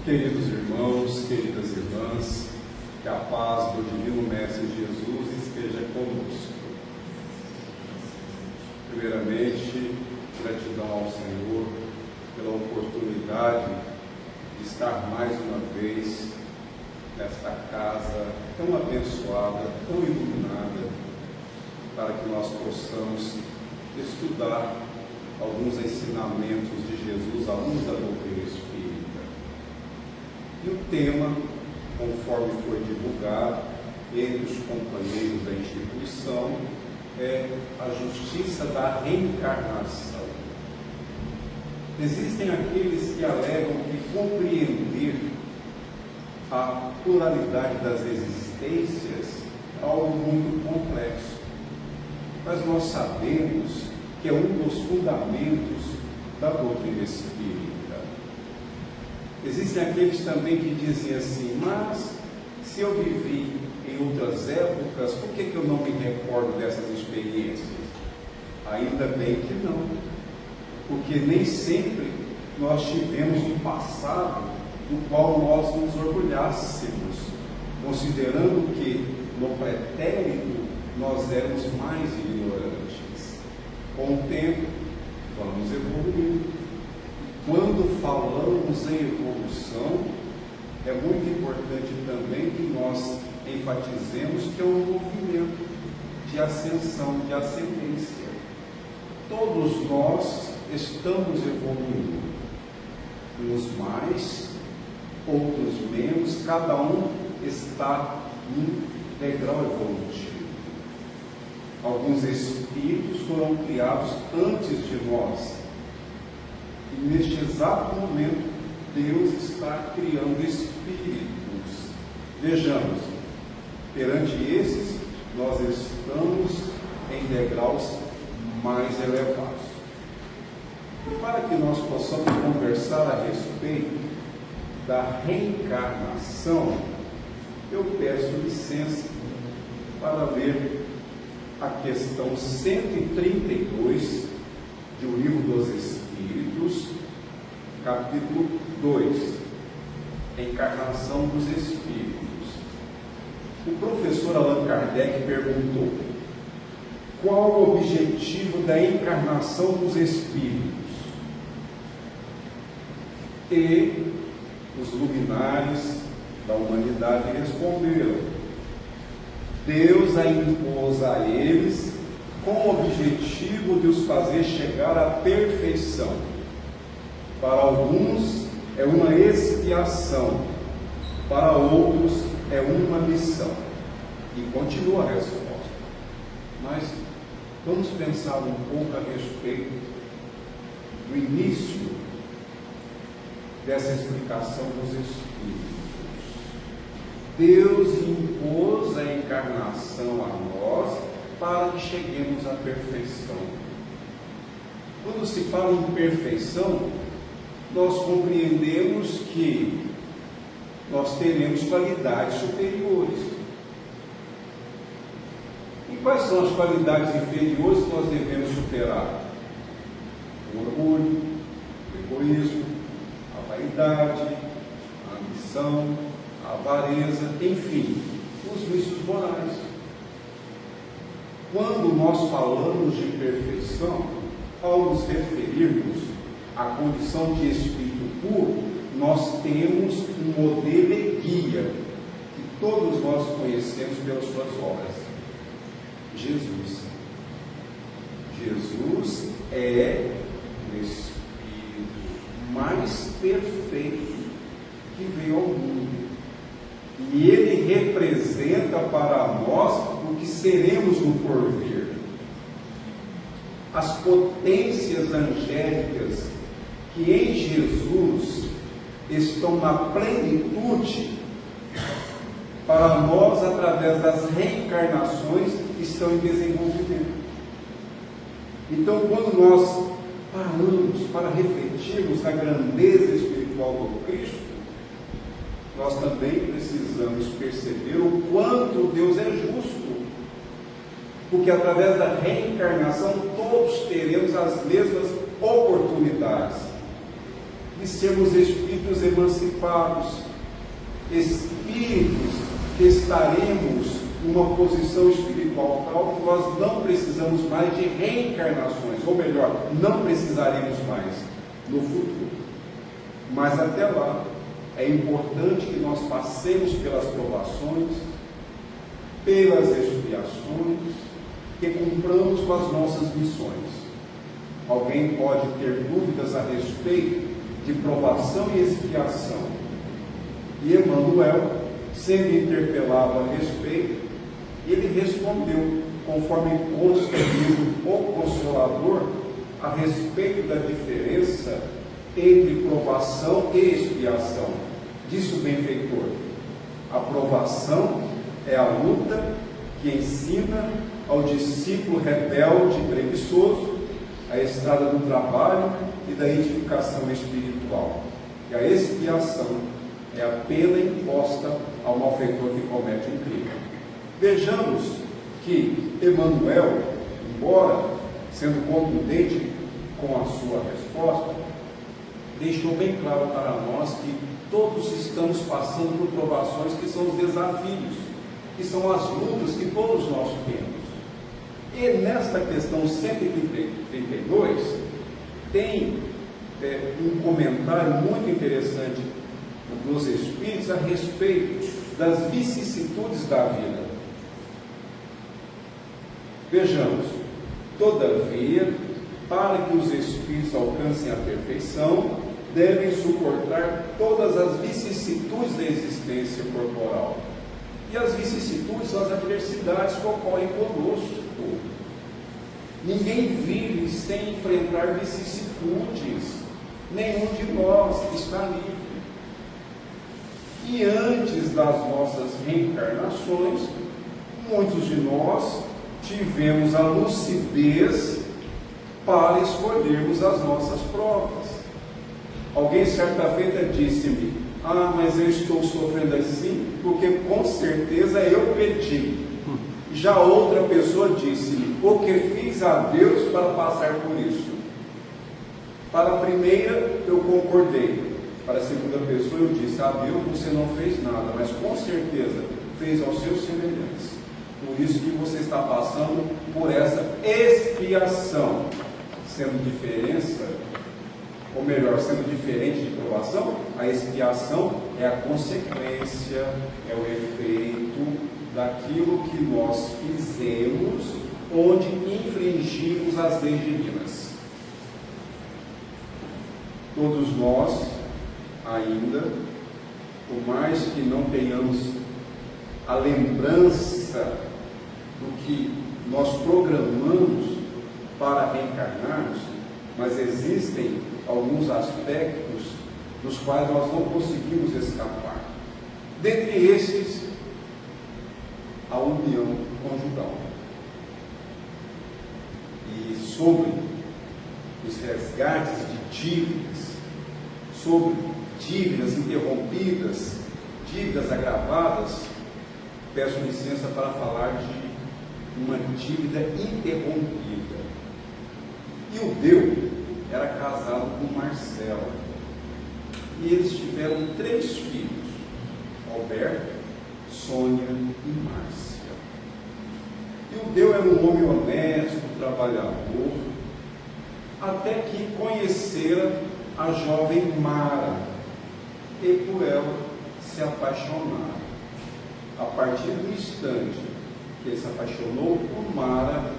Queridos irmãos, queridas irmãs, que a paz do Divino Mestre Jesus esteja conosco. Primeiramente, gratidão ao Senhor pela oportunidade de estar mais uma vez nesta casa tão abençoada, tão iluminada, para que nós possamos estudar alguns ensinamentos de Jesus à luz da doutrina espírita. E o tema, conforme foi divulgado entre os companheiros da instituição, é a justiça da reencarnação. Existem aqueles que alegam que compreender a pluralidade das existências é algo muito complexo, mas nós sabemos que é um dos fundamentos da doutrina espírita. Existem aqueles também que dizem assim, mas se eu vivi em outras épocas, por que eu não me recordo dessas experiências? Ainda bem que não, porque nem sempre nós tivemos um passado do qual nós nos orgulhássemos, considerando que no pretérito nós éramos mais ignorantes. Com o tempo, vamos evoluindo. Quando falamos em evolução, é muito importante também que nós enfatizemos que é um movimento de ascensão, de ascendência. Todos nós estamos evoluindo, uns mais, outros menos, cada um está em degrau evolutivo. Alguns espíritos foram criados antes de nós. E neste exato momento, Deus está criando espíritos. Vejamos, perante esses, nós estamos em degraus mais elevados. E para que nós possamos conversar a respeito da reencarnação, eu peço licença para ler a questão 132 de O Livro dos Espíritos, capítulo 2, Encarnação dos Espíritos. O professor Allan Kardec perguntou: qual o objetivo da encarnação dos espíritos? E os luminares da humanidade responderam: Deus a impôs a eles com o objetivo de os fazer chegar à perfeição. Para alguns é uma expiação, para outros é uma missão. E continua a resposta. Mas vamos pensar um pouco a respeito do início dessa explicação dos Espíritos. Deus impôs a encarnação a nós para que cheguemos à perfeição. Quando se fala em perfeição, nós compreendemos que nós teremos qualidades superiores. E quais são as qualidades inferiores que nós devemos superar? O orgulho, o egoísmo, a vaidade, a ambição, a avareza, enfim, os vícios morais. Quando nós falamos de perfeição, ao nos referirmos à condição de espírito puro, nós temos um modelo e guia que todos nós conhecemos pelas suas obras. Jesus. Jesus é o Espírito mais perfeito que veio ao mundo. E ele representa para nós o que seremos no porvir. As potências angélicas que em Jesus estão na plenitude, para nós, através das reencarnações, estão em desenvolvimento. Então, quando nós paramos para refletirmos na grandeza espiritual do Cristo, nós também precisamos perceber o quanto Deus é justo, porque através da reencarnação todos teremos as mesmas oportunidades. de sermos espíritos emancipados, espíritos que estaremos numa posição espiritual tal que nós não precisamos mais de reencarnações, ou melhor, não precisaremos mais no futuro. Mas até lá, é importante que nós passemos pelas provações, pelas expiações, que cumpramos com as nossas missões. Alguém pode ter dúvidas a respeito de provação e expiação. E Emmanuel, sendo interpelado a respeito, ele respondeu, conforme consta no livro O Consolador, a respeito da diferença entre provação e expiação. Disse o benfeitor: a provação é a luta que ensina ao discípulo rebelde e preguiçoso a estrada do trabalho e da edificação espiritual. E a expiação é a pena imposta ao malfeitor que comete um crime. Vejamos que Emmanuel, embora sendo contundente com a sua resposta, deixou bem claro para nós que todos estamos passando por provações que são os desafios, que são as lutas que todos nós temos. E nesta questão 132, tem um comentário muito interessante dos Espíritos a respeito das vicissitudes da vida. Vejamos: todavia, para que os Espíritos alcancem a perfeição, devem suportar todas as vicissitudes da existência corporal. E as vicissitudes são as adversidades que ocorrem conosco. Ninguém vive sem enfrentar vicissitudes. Nenhum de nós está livre. E antes das nossas reencarnações, muitos de nós tivemos a lucidez para escolhermos as nossas provas. Alguém certa feita disse-me: mas eu estou sofrendo assim porque com certeza eu pedi. Já outra pessoa disse-me: o que fiz a Deus para passar por isso? Para a primeira eu concordei, para a segunda pessoa eu disse: a Deus você não fez nada, mas com certeza fez aos seus semelhantes. Por isso que você está passando por essa expiação, sendo diferença, ou melhor, sendo diferente de provação. A expiação é a consequência, é o efeito daquilo que nós fizemos, onde infringimos as leis divinas. Todos nós, ainda, por mais que não tenhamos a lembrança do que nós programamos para reencarnarmos, mas existem alguns aspectos dos quais nós não conseguimos escapar. Dentre esses, a união conjugal. E sobre os resgates de dívidas, sobre dívidas interrompidas, dívidas agravadas, peço licença para falar de uma dívida interrompida. E o Deu era casado com Marcela, e eles tiveram 3 filhos: Alberto, Sônia e Márcia. E o Deu era um homem honesto, trabalhador, até que conhecera a jovem Mara e por ela se apaixonaram. A partir do instante que ele se apaixonou por Mara,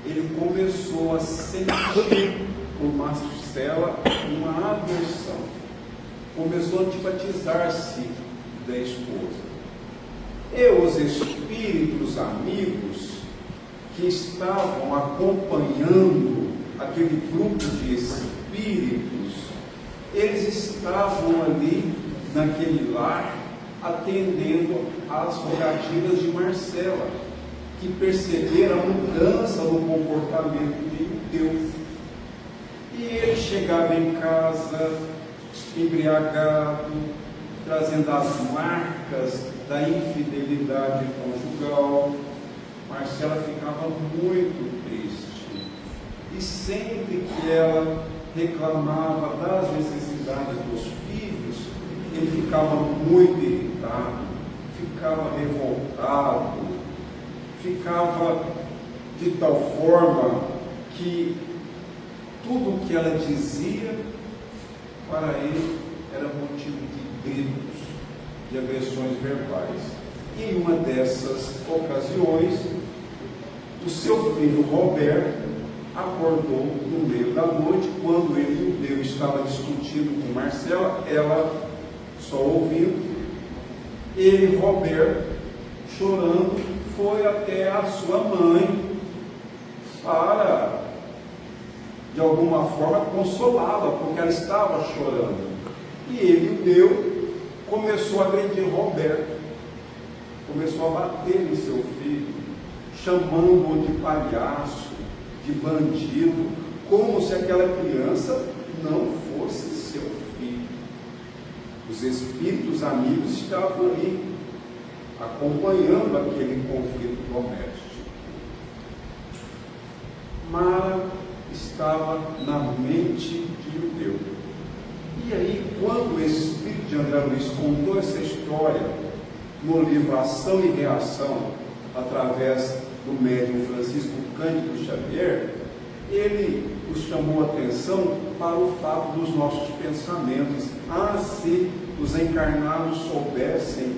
ele começou a sentir por Marcela uma aversão, começou a antipatizar-se da esposa. E os espíritos amigos que estavam acompanhando aquele grupo de espíritos, eles estavam ali naquele lar atendendo às rogativas de Marcela, que perceberam a mudança no comportamento de Deus. E ele chegava em casa embriagado, trazendo as marcas da infidelidade conjugal. Marcela ficava muito triste, e sempre que ela reclamava das necessidades ficava muito irritado, ficava revoltado, ficava de tal forma que tudo que ela dizia para ele era motivo de gritos, de agressões verbais. E em uma dessas ocasiões, o seu filho Roberto acordou no meio da noite, quando ele e o Deus estavam discutindo com Marcela, ela só ouvindo. Ele, Roberto, chorando, foi até a sua mãe para, de alguma forma, consolá-la, porque ela estava chorando. E ele, o Deus, começou a agredir Roberto, começou a bater em seu filho, chamando-o de palhaço, de bandido, como se aquela criança não fosse seu filho. Os espíritos amigos estavam ali, acompanhando aquele conflito doméstico. Mara estava na mente de Judeu. E aí, quando o espírito de André Luiz contou essa história no livro Ação e Reação, através do médium Francisco Cândido Xavier, ele nos chamou a atenção para o fato dos nossos pensamentos. Se os encarnados soubessem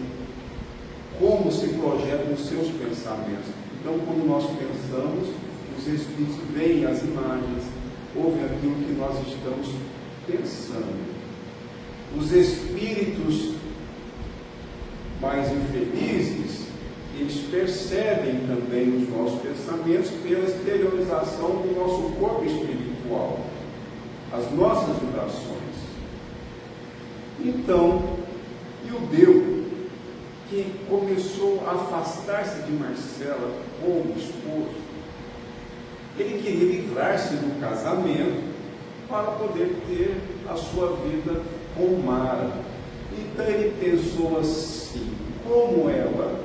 como se projetam os seus pensamentos. Então, quando nós pensamos, os espíritos veem as imagens, ouvem aquilo que nós estamos pensando. Os espíritos mais infelizes, eles percebem também os nossos pensamentos pela exteriorização do nosso corpo espiritual, as nossas vibrações. Então, Judeu, que começou a afastar-se de Marcela como esposo, ele queria livrar-se do casamento para poder ter a sua vida com Mara. Então ele pensou assim, como ela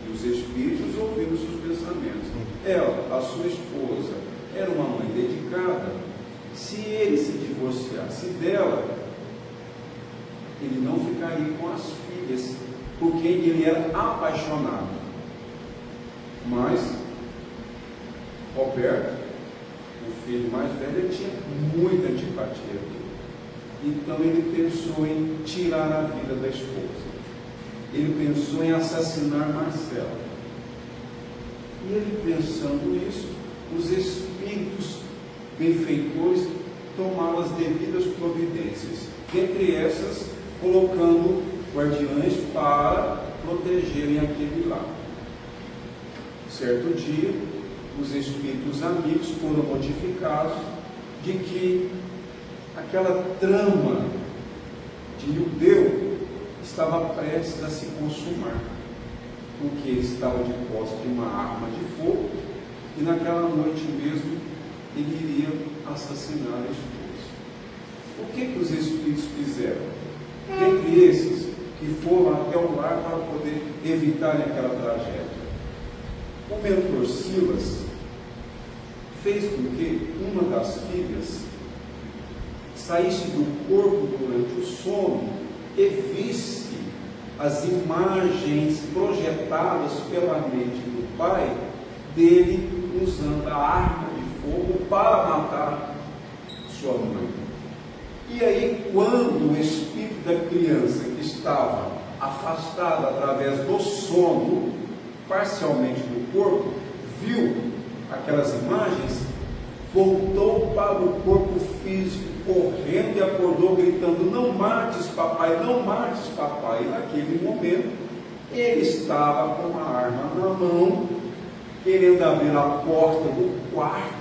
e os espíritos ouviram seus pensamentos, ela, a sua esposa, era uma mãe dedicada, se ele se divorciasse dela, ele não ficaria com as filhas, porque ele era apaixonado. Mas Roberto, o filho mais velho, ele tinha muita antipatia dele. Então ele pensou em tirar a vida da esposa. Ele pensou em assassinar Marcela. E ele pensando isso, os espíritos benfeitores tomaram as devidas providências, entre essas colocando guardiães para protegerem aquele lar. Certo dia, os espíritos amigos foram notificados de que aquela trama de Judeu estava prestes a se consumar, porque ele estava de posse de uma arma de fogo e naquela noite mesmo ele iria assassinar a esposa. O que os espíritos fizeram? Dentre esses que foram até o lar para poder evitar aquela tragédia, o mentor Silas fez com que uma das filhas saísse do corpo durante o sono e visse as imagens projetadas pela mente do pai dele usando a arma de fogo para matar sua mãe. E aí, quando o espírito da criança que estava afastado através do sono, parcialmente do corpo, viu aquelas imagens, voltou para o corpo físico, correndo e acordou gritando: não mates papai, não mates papai. E naquele momento ele estava com uma arma na mão, querendo abrir a porta do quarto,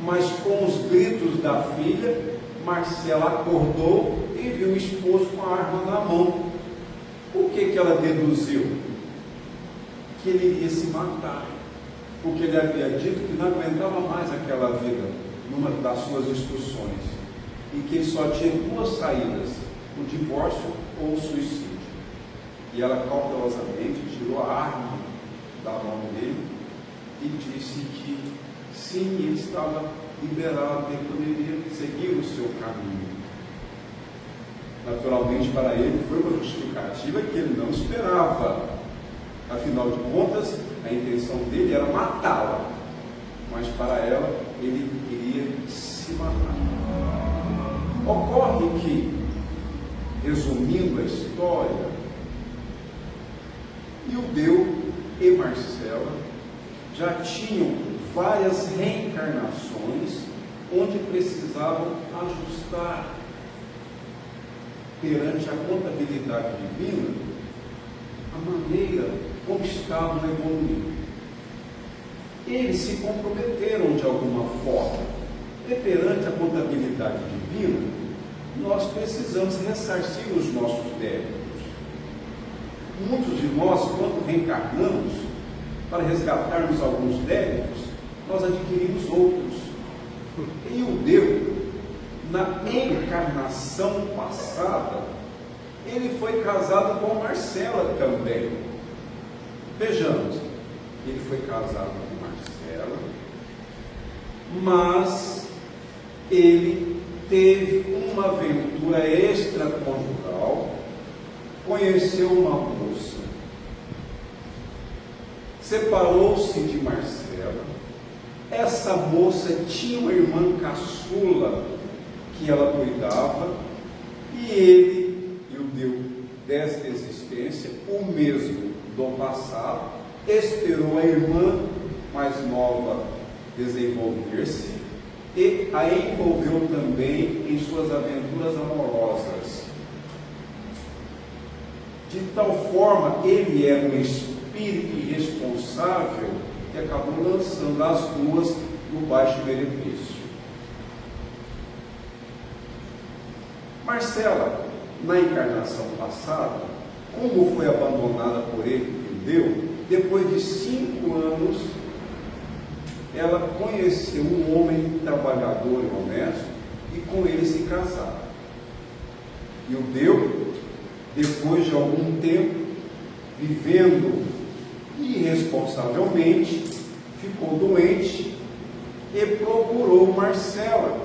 mas com os gritos da filha, Marcela acordou e viu o esposo com a arma na mão. O que ela deduziu? Que ele iria se matar, porque ele havia dito que não aguentava mais aquela vida, numa das suas instruções, e que ele só tinha duas saídas: o divórcio ou o suicídio. E ela cautelosamente tirou a arma da mão dele e disse que sim, ele estava liberado, ele poderia seguir o seu caminho. Naturalmente, para ele foi uma justificativa que ele não esperava. Afinal de contas, a intenção dele era matá-la, mas para ela, ele queria se matar. Ocorre que, resumindo a história, Ildeu e Marcela já tinham várias reencarnações onde precisavam ajustar perante a contabilidade divina a maneira como estavam evoluindo. Eles se comprometeram de alguma forma, e perante a contabilidade divina, nós precisamos ressarcir os nossos débitos. Muitos de nós, quando reencarnamos, para resgatarmos alguns débitos, nós adquirimos outros. E Ildeu, na encarnação passada, ele foi casado com Marcela também. Vejamos, ele foi casado com Marcela, mas ele teve uma aventura extraconjugal, conheceu uma moça, separou-se de Marcela. Essa moça tinha uma irmã caçula que ela cuidava, e ele, Ildeu, desta existência, o mesmo do passado, esperou a irmã mais nova desenvolver-se e a envolveu também em suas aventuras amorosas. De tal forma, ele era um espírito irresponsável que acabou lançando as duas no baixo benefício. Marcela, na encarnação passada, como foi abandonada por ele, Ildeu, depois de 5 anos, ela conheceu um homem trabalhador e honesto e com ele se casaram. Ildeu, depois de algum tempo, vivendo irresponsavelmente, ficou doente e procurou Marcela,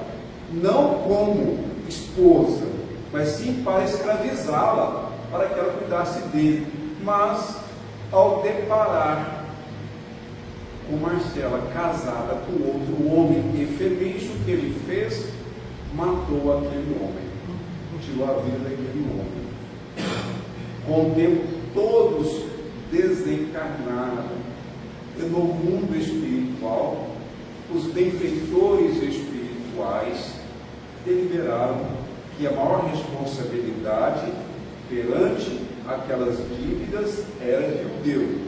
não como esposa, mas sim para escravizá-la, para que ela cuidasse dele. Mas, ao deparar com Marcela casada com outro homem infeliz, o que ele fez? Matou aquele homem, tirou a vida daquele homem. Com o tempo, todos desencarnaram, e no mundo espiritual, os benfeitores espirituais deliberaram que a maior responsabilidade perante aquelas dívidas era de Ildeu,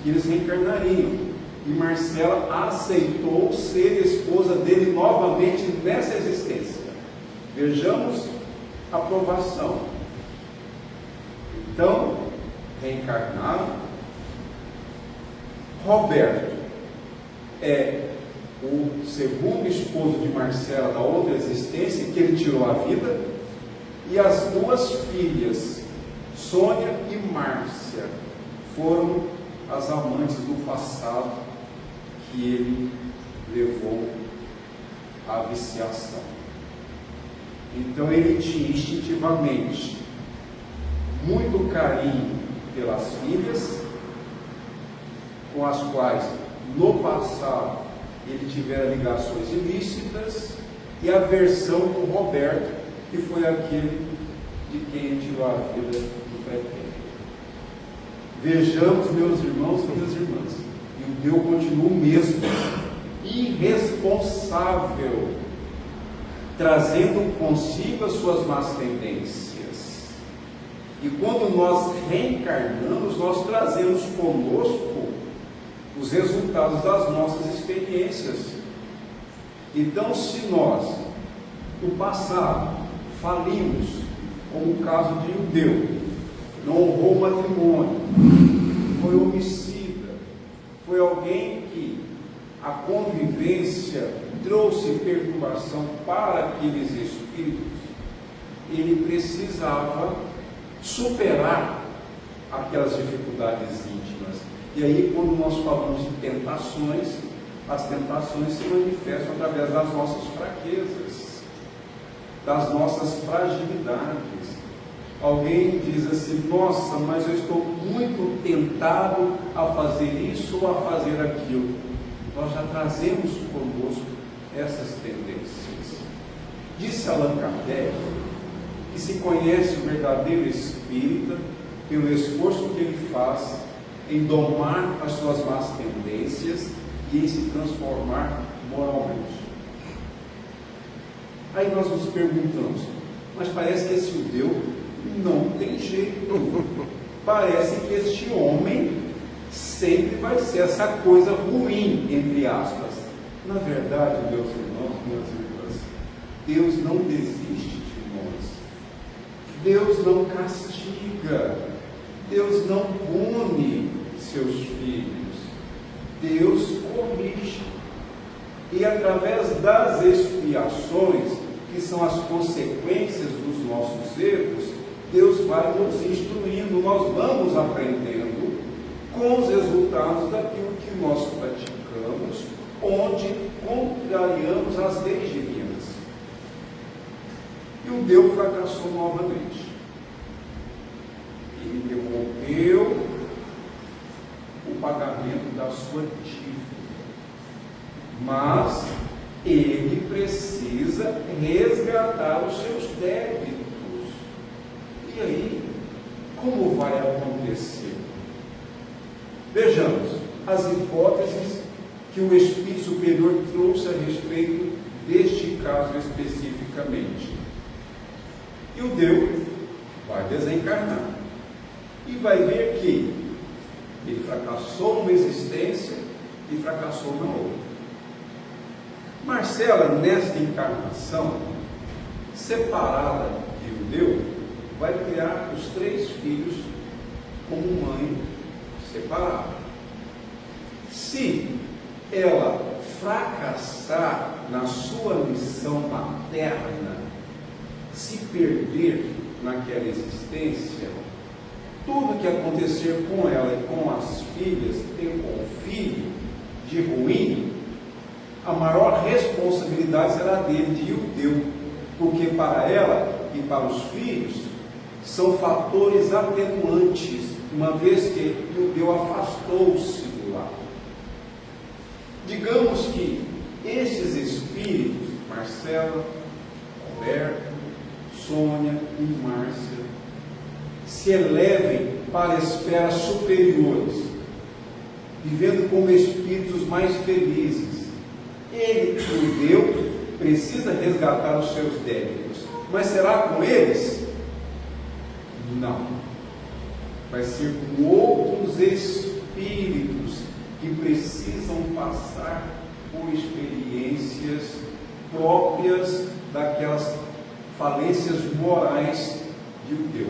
que eles reencarnariam. E Marcela aceitou ser esposa dele novamente nessa existência. Vejamos a aprovação. Então, reencarnaram. Roberto é o segundo esposo de Marcela da outra existência, que ele tirou a vida, e as duas filhas, Sônia e Márcia, foram as amantes do passado que ele levou à viciação. Então ele tinha instintivamente muito carinho pelas filhas, com as quais no passado ele tivera ligações ilícitas, e aversão com Roberto, que foi aquele de quem ele tirou a vida do pretérito. Vejamos, meus irmãos e minhas irmãs, Ildeu continua o mesmo, irresponsável, trazendo consigo as suas más tendências. E quando nós reencarnamos, nós trazemos conosco os resultados das nossas experiências. Então, se nós, no passado, falimos, como o caso de Ildeu, não honrou o matrimônio, foi homicida, foi alguém que a convivência trouxe perturbação para aqueles espíritos, ele precisava superar aquelas dificuldades íntimas. E aí, quando nós falamos de tentações, as tentações se manifestam através das nossas fraquezas, das nossas fragilidades. Alguém diz assim: nossa, mas eu estou muito tentado a fazer isso ou a fazer aquilo. Nós já trazemos conosco essas tendências. Disse Allan Kardec que se conhece o verdadeiro espírita pelo esforço que ele faz em domar as suas más tendências e em se transformar moralmente. Aí nós nos perguntamos: mas parece que esse judeu não tem jeito. Parece que este homem sempre vai ser essa coisa ruim, entre aspas. Na verdade, meus irmãos, minhas irmãs, Deus não desiste de nós. Deus não castiga. Deus não pune seus filhos. Deus corrige. E através das expiações, que são as consequências dos nossos erros, Deus vai nos instruindo, nós vamos aprendendo com os resultados daquilo que nós praticamos, onde contrariamos as leis divinas. E o Deus fracassou novamente. Ele devolveu o pagamento da sua dívida. Mas ele precisa resgatar os seus débitos. E aí, como vai acontecer? Vejamos as hipóteses que o Espírito Superior trouxe a respeito deste caso especificamente. E o Deus vai desencarnar e vai ver que ele fracassou numa existência e fracassou na outra. Marcela, nesta encarnação, separada de judeu, vai criar os 3 filhos como mãe separada. Se ela fracassar na sua missão materna, se perder naquela existência, tudo que acontecer com ela e com as filhas e com o filho de ruim, a maior responsabilidade será dele, de judeu, porque para ela e para os filhos são fatores atenuantes, uma vez que judeu afastou-se do lar. Digamos que esses espíritos, Marcela, Roberto, Sônia e Márcia, se elevem para esferas superiores, vivendo como espíritos mais felizes. Ele, o judeu, precisa resgatar os seus débitos, mas será com eles? Não. Vai ser com outros espíritos que precisam passar por experiências próprias daquelas falências morais de judeu.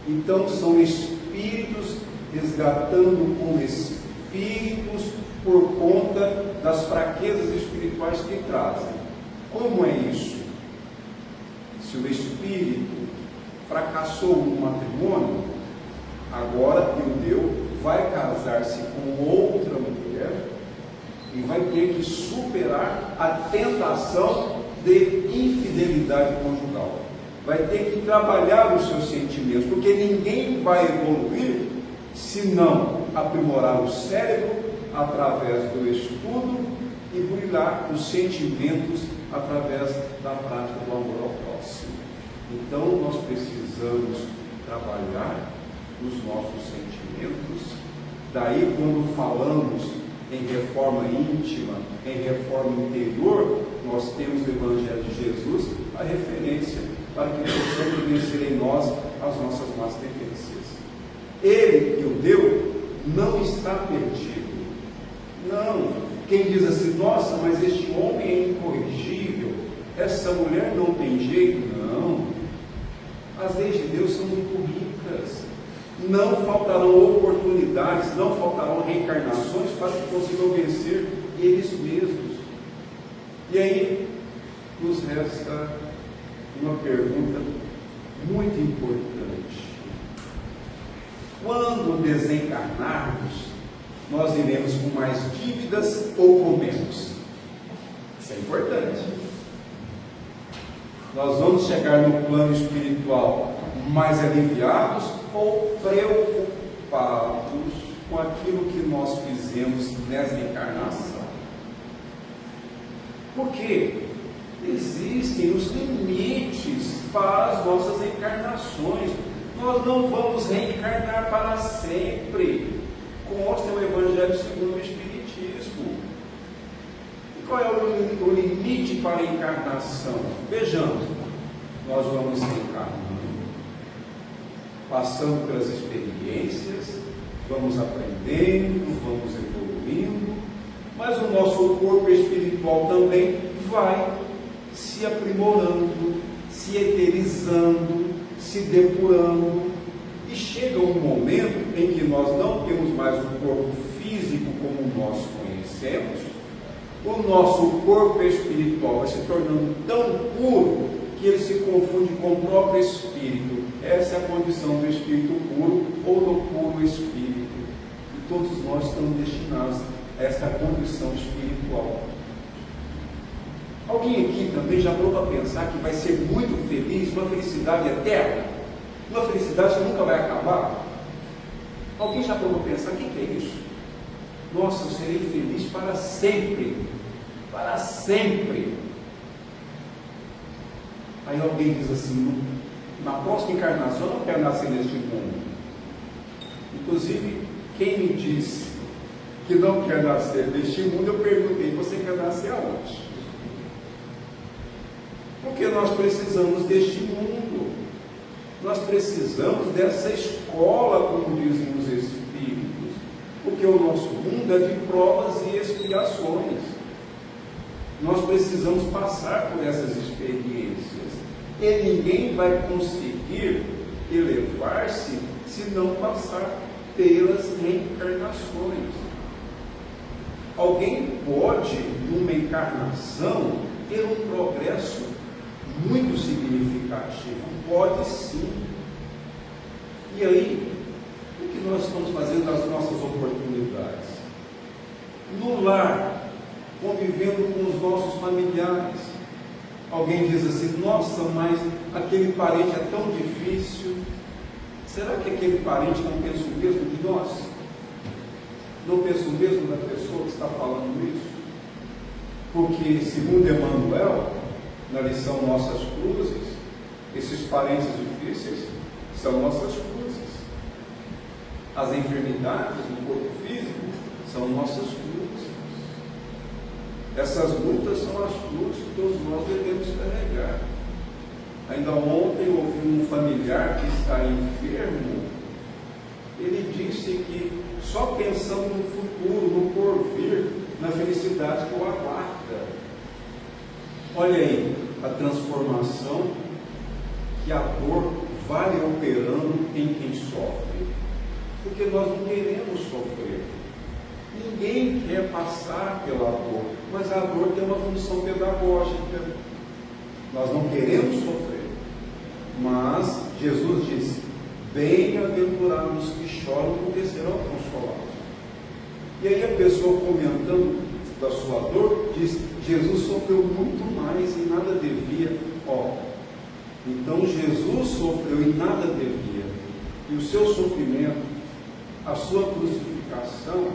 Então são espíritos resgatando com espíritos por conta das fraquezas espirituais que trazem. Como é isso? Se o espírito fracassou no matrimônio, agora o judeu vai casar-se com outra mulher e vai ter que superar a tentação de infidelidade conjugal. Vai ter que trabalhar os seus sentimentos, porque ninguém vai evoluir se não aprimorar o cérebro através do estudo e burilar os sentimentos através da prática do amor ao próximo. Então nós precisamos trabalhar os nossos sentimentos. Daí, quando falamos em reforma íntima, em reforma interior, nós temos o Evangelho de Jesus, a referência para que possamos vencer em nós as nossas más tendências. Ele, judeu, não está perdido. Não. Quem diz assim: nossa, mas este homem é incorrigível, essa mulher não tem jeito. Não. As leis de Deus são muito ricas. Não faltarão oportunidades, não faltarão reencarnações para que consigam vencer eles mesmos. E aí nos resta uma pergunta muito importante: quando desencarnarmos, nós iremos com mais dívidas ou com menos? Isso é importante. Nós vamos chegar no plano espiritual mais aliviados ou preocupados com aquilo que nós fizemos nessa encarnação. Porque existem os limites para as nossas encarnações. Nós não vamos reencarnar para sempre. Consta o Evangelho segundo o Espiritismo. E qual é o limite para a encarnação? Vejamos, nós vamos reencarnando, passando pelas experiências, vamos aprendendo, vamos evoluindo, mas o nosso corpo espiritual também vai se aprimorando, se eterizando, se depurando, e chega um momento em que nós não temos mais o corpo físico como nós conhecemos, o nosso corpo espiritual vai se tornando tão puro que ele se confunde com o próprio espírito. Essa é a condição do espírito puro ou do puro espírito. E todos nós estamos destinados a essa condição espiritual. Alguém aqui também já parou para pensar que vai ser muito feliz, uma felicidade eterna? Uma felicidade que nunca vai acabar? Alguém já parou para pensar, o que é isso? Nossa, eu serei feliz para sempre. Para sempre. Aí alguém diz assim, na próxima encarnação eu não quero nascer neste mundo. Inclusive, quem me disse que não quer nascer neste mundo, eu perguntei, você quer nascer aonde? Porque nós precisamos deste mundo. Nós precisamos dessa escola, como dizem os Espíritos. Porque o nosso mundo é de provas e expiações. Nós precisamos passar por essas experiências. E ninguém vai conseguir elevar-se se não passar pelas reencarnações. Alguém pode, numa encarnação, ter um progresso muito significativo. Pode sim. E aí, o que nós estamos fazendo das nossas oportunidades? No lar, convivendo com os nossos familiares. Alguém diz assim, nossa, mas aquele parente é tão difícil. Será que aquele parente não pensa o mesmo de nós? Não pensa o mesmo da pessoa que está falando isso? Porque, segundo Emmanuel, na lição Nossas Cruzes, esses parentes difíceis são nossas cruzes. As enfermidades do corpo físico são nossas cruzes. Essas lutas são as cruzes que todos nós devemos carregar. Ainda ontem eu ouvi um familiar que está enfermo. Ele disse que só pensando no futuro, no porvir, na felicidade que o aguarda. Olha aí a transformação que a dor vai operando em quem sofre. Porque nós não queremos sofrer. Ninguém quer passar pela dor, mas a dor tem uma função pedagógica. Nós não queremos sofrer, mas Jesus disse, bem-aventurados que choram, porque serão consolados. E aí a pessoa comentando da sua dor, diz, Jesus sofreu muito mais e nada devia. Então Jesus sofreu e nada devia. E o seu sofrimento, a sua crucificação,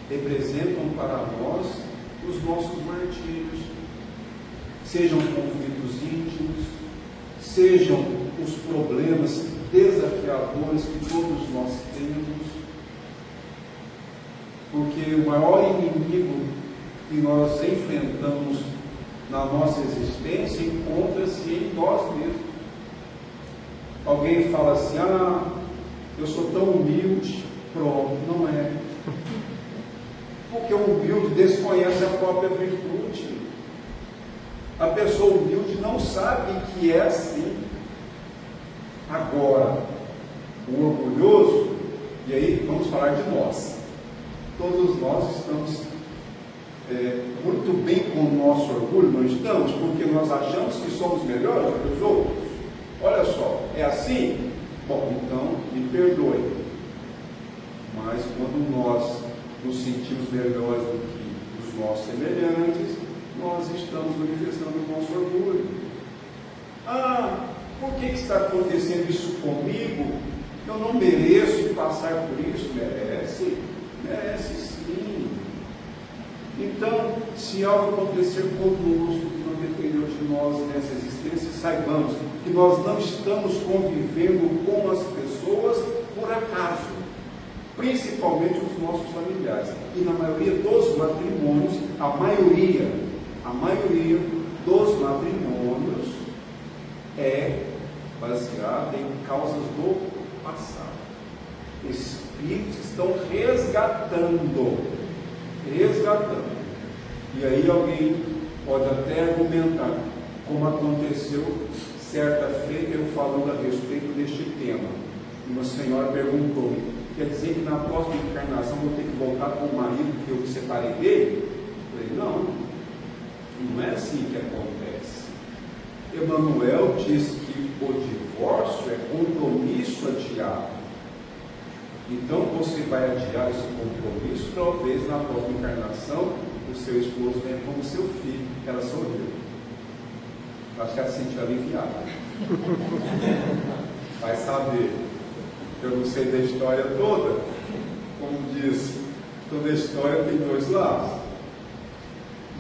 representam para nós os nossos martírios. Sejam conflitos íntimos, sejam os problemas desafiadores que todos nós temos. Porque o maior inimigo que nós enfrentamos na nossa existência encontra-se em nós mesmos. Alguém fala assim, eu sou tão humilde. Pronto, não é. Porque o humilde desconhece a própria virtude. A pessoa humilde não sabe que é assim. Agora, o orgulhoso, e aí vamos falar de nós. Todos nós estamos muito bem com o nosso orgulho, não estamos? Porque nós achamos que somos melhores do que os outros. Olha só, é assim? Bom, então, me perdoe. Mas quando nós nos sentimos melhores do que os nossos semelhantes, nós estamos manifestando o nosso orgulho. Por que está acontecendo isso comigo? Eu não mereço passar por isso. Merece, merece sim. Então, se algo acontecer conosco que não dependeu de nós nessa existência, saibamos que nós não estamos convivendo com as pessoas por acaso, principalmente os nossos familiares. E na maioria dos matrimônios, a maioria dos matrimônios é baseada em causas do passado. Espíritos estão resgatando. E aí alguém pode até argumentar, como aconteceu certa feita eu falando a respeito deste tema. Uma senhora perguntou: quer dizer que na próxima encarnação eu vou ter que voltar com o marido que eu separei dele? Eu falei: não é assim que acontece. Emmanuel diz que o divórcio é compromisso adiado. Então você vai adiar esse compromisso, talvez na próxima encarnação o seu esposo venha como seu filho. Ela sorriu. Acho que ela se sentiu aliviada. Vai saber. Eu não sei da história toda. Como diz, toda história tem dois lados.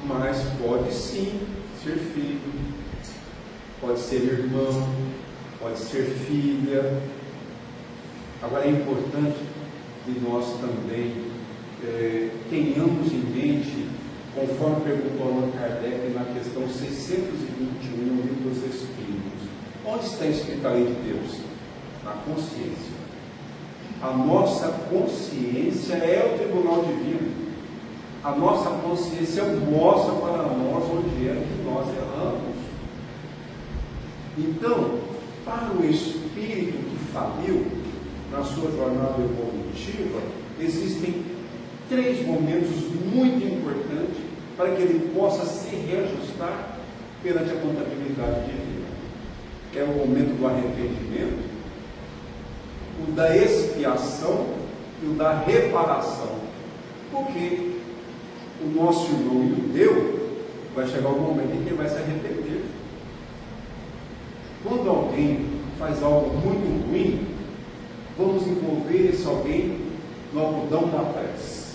Mas pode sim ser filho, pode ser irmão, pode ser filha. Agora é importante que nós também tenhamos em mente, conforme perguntou Allan Kardec na questão 621 no Livro dos Espíritos, onde está escrita a lei de Deus? Na consciência. A nossa consciência é o tribunal divino. A nossa consciência mostra para nós onde é que nós erramos. Então, para o espírito que faliu na sua jornada evolutiva, existem 3 momentos muito importantes para que ele possa se reajustar perante a contabilidade divina. É o momento do arrependimento, o da expiação e o da reparação. Porque o nosso irmão judeu vai chegar um momento em que ele vai se arrepender. Quando alguém faz algo muito ruim, vamos envolver esse alguém no algodão da prece.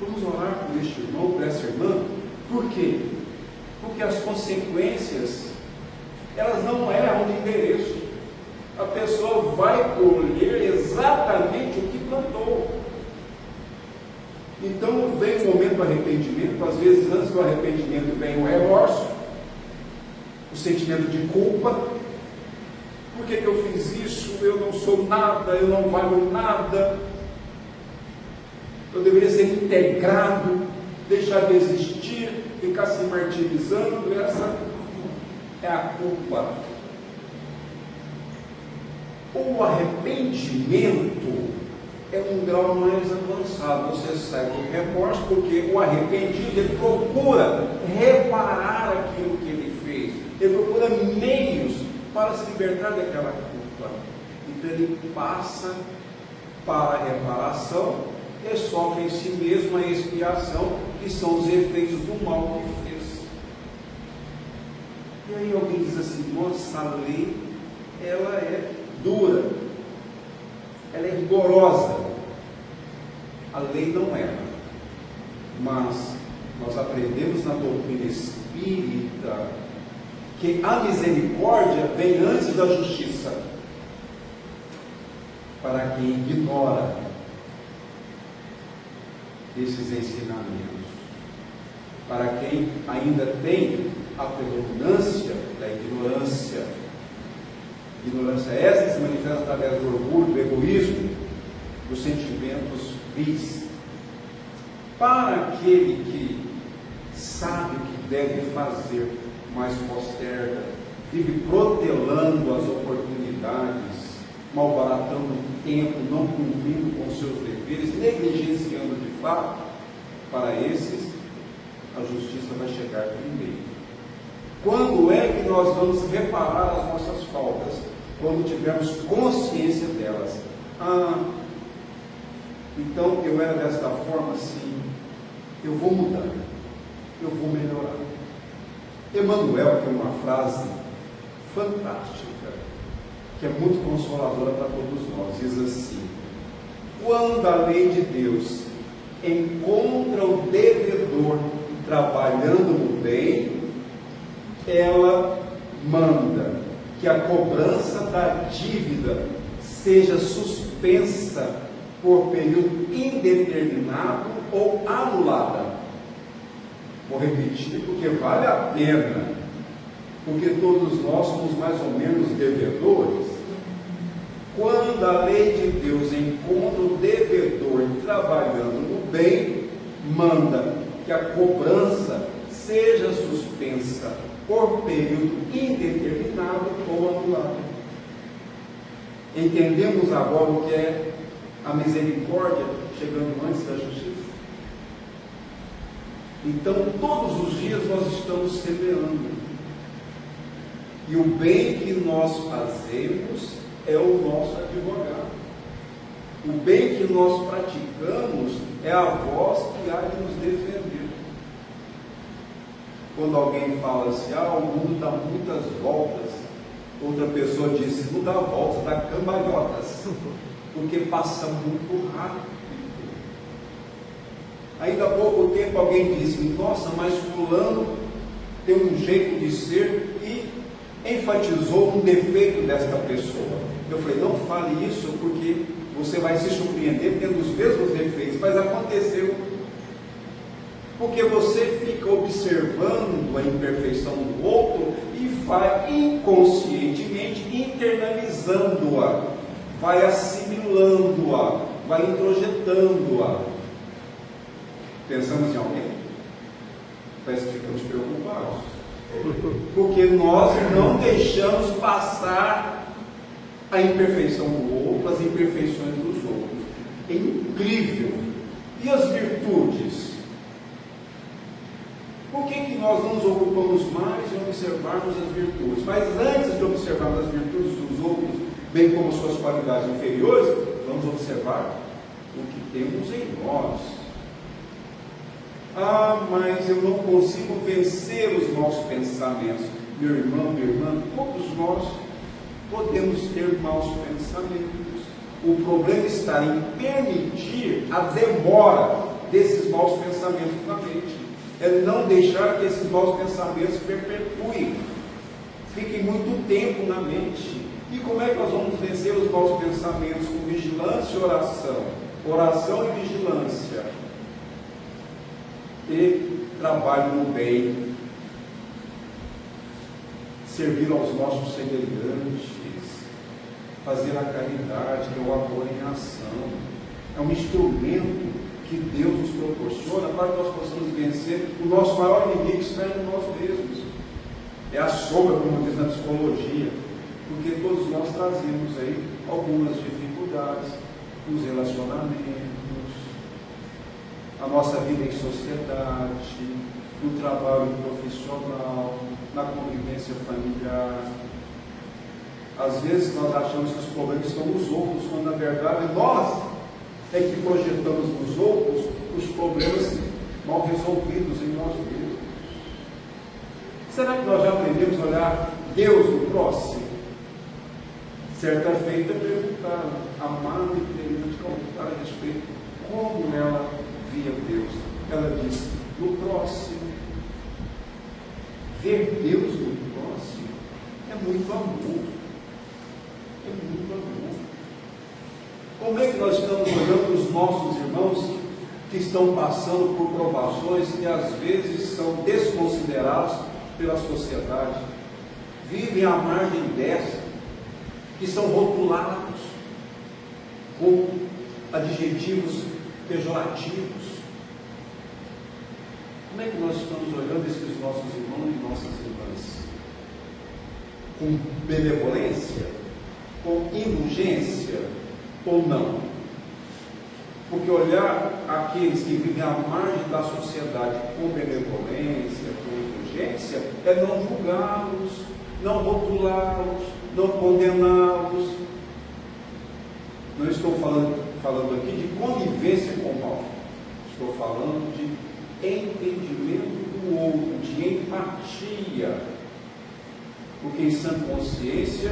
Vamos orar por este irmão, por essa irmã. Por quê? Porque as consequências, elas não erram de endereço. A pessoa vai colher exatamente o que plantou. Então vem o momento do arrependimento. Às vezes antes do arrependimento vem o remorso, o sentimento de culpa. Por que eu fiz isso? Eu não sou nada, eu não valho nada, eu deveria ser integrado, deixar de existir, ficar se martirizando. Essa é a culpa. O arrependimento é um grau mais avançado. Você sai do remorso, porque o arrependido ele procura reparar aquilo que ele fez, ele procura meios para se libertar daquela culpa. Então ele passa para a reparação e sofre em si mesmo a expiação, que são os efeitos do mal que fez. E aí alguém diz assim: nossa, a lei ela é dura, ela é rigorosa. A lei não é, mas nós aprendemos na doutrina espírita que a misericórdia vem antes da justiça. Para quem ignora esses ensinamentos, para quem ainda tem a predominância da ignorância. Ignorância essa que se manifesta através do orgulho, do egoísmo, dos sentimentos vis. Para aquele que sabe o que deve fazer, mas posterga, vive protelando as oportunidades, malbaratando o tempo, não cumprindo com seus deveres, negligenciando de fato, para esses a justiça vai chegar primeiro. Quando é que nós vamos reparar as nossas faltas? Quando tivermos consciência delas. Então eu era desta forma, sim, eu vou mudar, eu vou melhorar. Emmanuel tem uma frase fantástica. que é muito consoladora para todos nós. Diz assim: quando a lei de Deus encontra o devedor trabalhando no bem, ela manda que a cobrança da dívida seja suspensa por período indeterminado ou anulada. Vou repetir porque vale a pena, porque todos nós somos mais ou menos devedores. Quando a lei de Deus encontra o devedor trabalhando no bem, manda que a cobrança seja suspensa por período indeterminado ou anulado. Entendemos agora o que é a misericórdia chegando antes da justiça? Então, todos os dias nós estamos semeando. E o bem que nós fazemos é o nosso advogado. O bem que nós praticamos é a voz que há de nos defender. Quando alguém fala assim, o mundo dá muitas voltas, outra pessoa disse, não dá voltas, dá cambalhotas, porque passa muito rápido. Ainda há pouco tempo alguém disse, nossa, mas fulano tem um jeito de ser, e enfatizou um defeito desta pessoa. Eu falei, não fale isso porque você vai se surpreender tendo os mesmos defeitos, mas aconteceu. Porque você fica observando a imperfeição do outro e vai inconscientemente internalizando-a, vai assimilando-a, vai introjetando-a. Pensamos em alguém? Parece que ficamos preocupados. Porque nós não deixamos passar a imperfeição do outro, as imperfeições dos outros. É incrível. E as virtudes? Por que nós não nos ocupamos mais de observarmos as virtudes? Mas antes de observarmos as virtudes dos outros, bem como suas qualidades inferiores, vamos observar o que temos em nós. Mas eu não consigo vencer os maus pensamentos. Meu irmão, minha irmã, todos nós podemos ter maus pensamentos. O problema está em permitir a demora desses maus pensamentos na mente. É não deixar que esses maus pensamentos perpetuem, fiquem muito tempo na mente. E como é que nós vamos vencer os maus pensamentos? Com vigilância e oração. Oração e vigilância. E trabalho no bem. Servir aos nossos semelhantes. Fazer a caridade, que é o amor em ação. É um instrumento que Deus nos proporciona para que nós possamos vencer o nosso maior inimigo, que está em nós mesmos. É a sombra, como diz na psicologia, porque todos nós trazemos aí algumas dificuldades nos relacionamentos, a nossa vida em sociedade, no trabalho profissional, na convivência familiar. Às vezes nós achamos que os problemas estão nos outros, quando na verdade nós é que projetamos nos outros os problemas mal resolvidos em nós mesmos. Será que nós já aprendemos a olhar Deus no próximo? Certa feita perguntaram, amada e tremendo, perguntaram a respeito como ela via Deus. Ela disse, no próximo. Ver Deus no próximo é muito amor. É muito amor. Como é que nós estamos olhando para os nossos irmãos que estão passando por provações que às vezes são desconsiderados pela sociedade, vivem à margem dessa, que são rotulados com adjetivos pejorativos? Como é que nós estamos olhando esses nossos irmãos e nossas irmãs? Com benevolência? Com indulgência? Ou não? Porque olhar aqueles que vivem à margem da sociedade com benevolência, com indulgência, é não julgá-los, não rotulá-los, não condená-los. Não estou falando aqui de conivência com o mal, estou falando de entendimento do outro, de empatia. Porque em sã consciência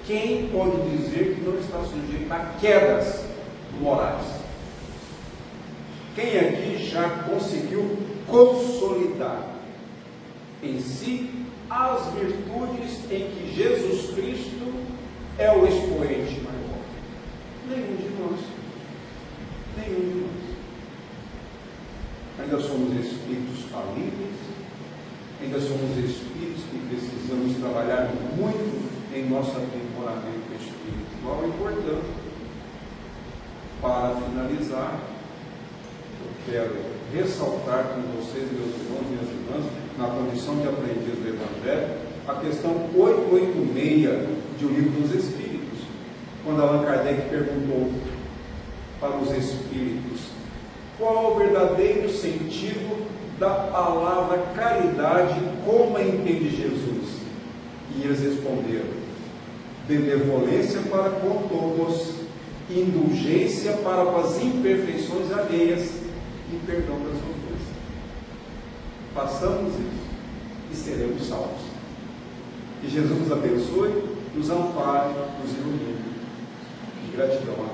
quem pode dizer que não está sujeito a quedas morais? Quem aqui já conseguiu consolidar em si as virtudes em que Jesus Cristo é o expoente maior? Nenhum de nós. Nenhum de nós. Ainda somos espíritos falíveis, ainda somos espíritos que precisamos trabalhar muito em nosso aprimoramento espiritual. E, portanto, para finalizar, eu quero ressaltar com vocês, meus irmãos e minhas irmãs, na condição de aprendiz do Evangelho, a questão 886 de O Livro dos Espíritos, quando Allan Kardec perguntou para os espíritos qual o verdadeiro sentido da palavra caridade, como a entende Jesus? E eles responderam: benevolência para com todos, indulgência para com as imperfeições alheias e perdão das ofensas. Façamos isso e seremos salvos. Que Jesus nos abençoe, nos ampare, nos ilumine. Gratidão.